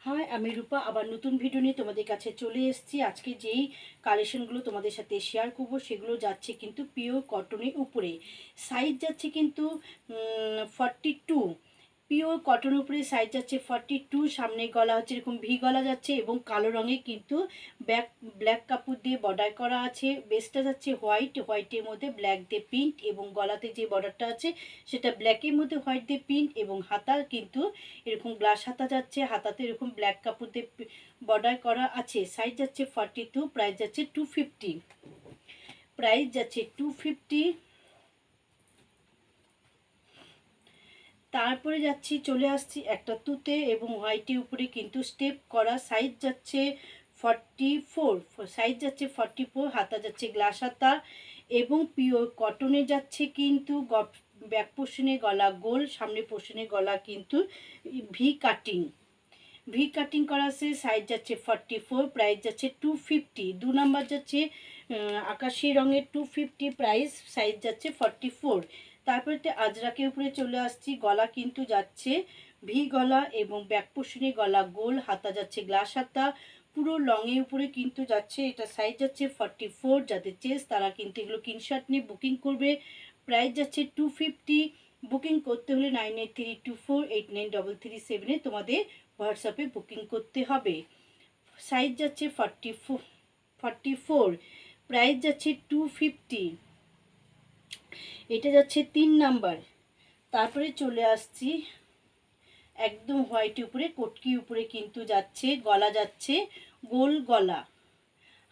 High, আমি রূপা আবার নতুন ভিডিও নিয়ে তোমাদের কাছে চলে এসেছি। আজকে যেই কালেকশনগুলো তোমাদের সাথে শেয়ার করব সেগুলো যাচ্ছে কিন্তু পিওর কটনের উপরে। সাইজ যাচ্ছে কিন্তু 42। পিওর কটন উপরে সাইজ যাচ্ছে 42। সামনে গলা হচ্ছে এরকম ভি গলা যাচ্ছে এবং কালো রঙে কিন্তু ব্ল্যাক কাপড় দিয়ে বর্ডার করা আছে। বেসটা যাচ্ছে হোয়াইটের মধ্যে ব্ল্যাক দিয়ে প্রিন্ট এবং গলাতে যে বর্ডারটা আছে সেটা ব্ল্যাকের মধ্যে হোয়াইট দিয়ে প্রিন্ট এবং হাতার কিন্তু এরকম গ্লাস হাতা যাচ্ছে, হাতাতে এরকম ব্ল্যাক কাপড় দিয়ে বর্ডার করা আছে। সাইজ যাচ্ছে 42, প্রাইস যাচ্ছে 250। প্রাইস যাচ্ছে 250। তারপরে যাচ্ছি, চলে আসছি একটা তুতে এবং হোয়াইটের উপরে কিন্তু স্টেপ করা। সাইজ যাচ্ছে 44, সাইজ যাচ্ছে 44, হাতা যাচ্ছে গ্লাস হাতা এবং পিওর কটনে যাচ্ছে কিন্তু ব্যাক পোর্শনে গলা গোল, সামনে পোর্শনে গলা কিন্তু ভি কাটিং করা আছে। সাইজ যাচ্ছে 44, প্রাইস যাচ্ছে 250। 2 নাম্বার যাচ্ছে আকাশি রঙের 250, প্রাইস সাইজ যাচ্ছে 44। তারপরে আজরাকের উপরে চলে আসছি। গলা কিন্তু যাচ্ছে ভি গলা এবং ব্যাক পোর্শনে গলা গোল, হাতা যাচ্ছে গ্লাস হাতা, পুরো লংয়ের উপরে কিন্তু যাচ্ছে। এটা সাইজ যাচ্ছে 44। যাদের চেস তারা কিন্তু এগুলো স্ক্রিনশট নিয়ে বুকিং করবে। প্রাইস যাচ্ছে 250। বুকিং করতে হলে 9832489337 তোমাদের হোয়াটসঅ্যাপে বুকিং করতে হবে। সাইজ যাচ্ছে 44, প্রাইস যাচ্ছে 250। এটা যাচ্ছে 3 নাম্বার। তারপরে চলে আসছি একদম হোয়াইটের উপরে, কটকি উপরে কিন্তু যাচ্ছে, গলা যাচ্ছে গোল গলা,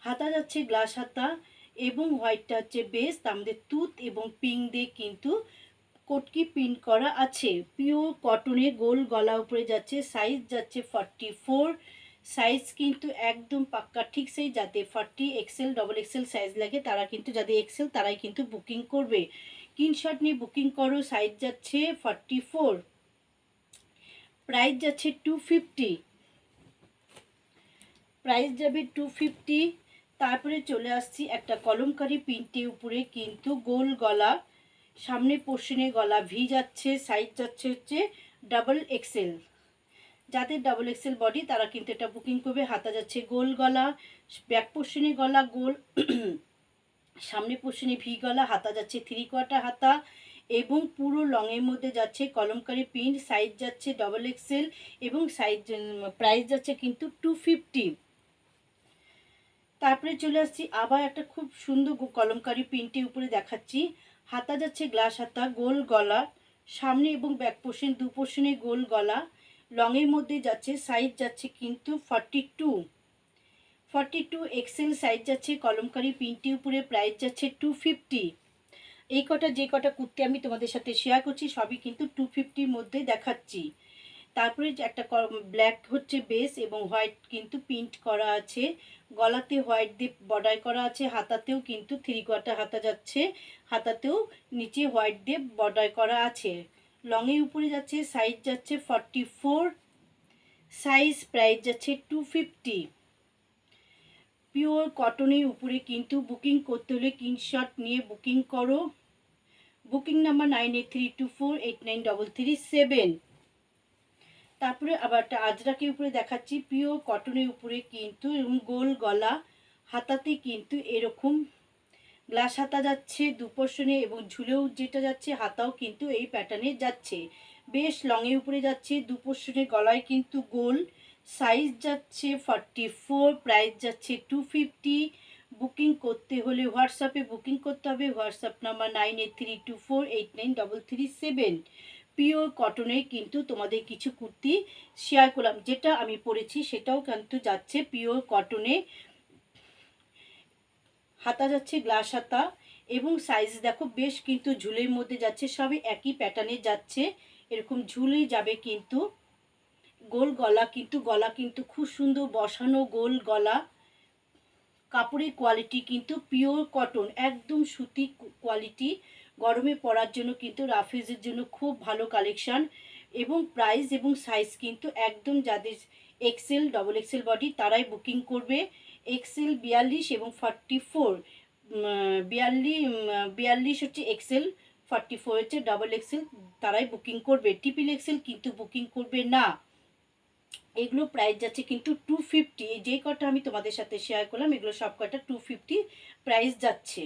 হাতা যাচ্ছে গ্লাস হাতা এবং হোয়াইটটা হচ্ছে বেস। তার মধ্যে তুত এবং পিঙ্ক দিয়ে কিন্তু কটকি প্রিন্ট করা আছে। পিওর কটনের গোল গলা উপরে যাচ্ছে। সাইজ যাচ্ছে 44। সাইজ কিন্তু একদম পাক্কা ঠিক সেই, যাতে 40 এক্সেল ডবল এক্সেল সাইজ লাগে তারা কিন্তু, যাদের এক্সেল তারাই কিন্তু বুকিং করবে। স্ক্রিনশট নিয়ে বুকিং করো। সাইজ যাচ্ছে 44, প্রাইস যাচ্ছে 250। প্রাইস যাবে 250। তারপরে চলে আসছি একটা কলমকারি প্রিন্টের উপরে কিন্তু গোল গলা, সামনে পোর্শনে গলা ভি যাচ্ছে। সাইজ যাচ্ছে হচ্ছে ডাবল এক্সেল। যাদের ডাবল এক্সেল বডি তারা কিন্তু এটা বুকিং করবে। হাতা যাচ্ছে গোল গলা, ব্যাক পোর্শনে গলা গোল, সামনে পোর্শনে ভি গলা, হাতা যাচ্ছে 3/4 হাতা এবং পুরো লংয়ের মধ্যে যাচ্ছে কলমকারি প্রিন্ট। সাইজ যাচ্ছে ডবল এক্সেল এবং প্রাইস যাচ্ছে কিন্তু 250। তারপরে চলে আসছি আবার একটা খুব সুন্দর কলমকারি প্রিন্টের উপরে দেখাচ্ছি। হাতা যাচ্ছে গ্লাস হাতা, গোল গলা, সামনে এবং ব্যাক পোর্শন দু পোর্শনে গোল গলা, লংয়ের মধ্যে যাচ্ছে। সাইজ যাচ্ছে কিন্তু 42 এক্সেল সাইজ যাচ্ছে কলমকারি প্রিন্টের উপরে। প্রাইস যাচ্ছে 250। এই যে কটা কুর্তি আমি তোমাদের সাথে শেয়ার করছি সবই কিন্তু 250-র মধ্যে দেখাচ্ছি। তারপরে একটা ব্ল্যাক হচ্ছে বেস এবং হোয়াইট কিন্তু প্রিন্ট করা আছে। গলাতে হোয়াইট দিয়ে বর্ডার করা আছে, হাতাতেও কিন্তু 3/4 হাতা যাচ্ছে, হাতাতেও নিচে হোয়াইট দিয়ে বর্ডার করা আছে। লংয়ের উপরে যাচ্ছে। সাইজ যাচ্ছে 44। সাইজ প্রাইস যাচ্ছে 250। পিওর কটনের উপরে কিন্তু বুকিং করতে হলে স্ক্রিনশট নিয়ে বুকিং করো। Booking number 9832489337। তারপরে আবার একটা আজরাকের উপরে দেখাচ্ছি। পিওর কটনের উপরে কিন্তু এরকম গোল গলা, হাতাতে কিন্তু এরকম গ্লাস হাতা যাচ্ছে দুপোর্শনে এবং ঝুলেও যেটা যাচ্ছে হাতাও কিন্তু এই প্যাটার্নে যাচ্ছে। বেশ লংয়ের উপরে যাচ্ছে, দুপোর্শনে গলায় কিন্তু গোল। সাইজ যাচ্ছে 44, প্রাইস যাচ্ছে 250। বুকিং করতে হলে হোয়াটসঅ্যাপে বুকিং করতে হবে। WhatsApp number 9832489337। পিওর কটনে কিন্তু তোমাদের কিছু কুর্তি শেয়ার করলাম, যেটা আমি পরেছি সেটাও কিন্তু যাচ্ছে পিওর কটনে। হাতা যাচ্ছে গ্লাস হাতা এবং সাইজ দেখো বেশ কিন্তু ঝুলের মধ্যে যাচ্ছে, সবই একই প্যাটার্নে যাচ্ছে। এরকম ঝুলেই যাবে কিন্তু। গোল গলা কিন্তু খুব সুন্দর বসানো গোল গলা। কাপড়ের কোয়ালিটি কিন্তু পিওর কটন, একদম সুতি কোয়ালিটি। গরমে পরার জন্য কিন্তু রাফেজের জন্য খুব ভালো কালেকশান এবং প্রাইস এবং সাইজ কিন্তু একদম, যাদের এক্সেল ডবল এক্সেল বডি তারাই বুকিং করবে। এক্সেল 42 এবং 44, 42 হচ্ছে এক্সেল, 44 হচ্ছে ডবল এক্সেল, তারাই বুকিং করবে। ট্রিপল এক্সেল কিন্তু বুকিং করবে না। এগুলো প্রাইস যাচ্ছে কিন্তু 250। যে কটা আমি তোমাদের সাথে শেয়ার করলাম এগুলো সব কটা 250 প্রাইস যাচ্ছে।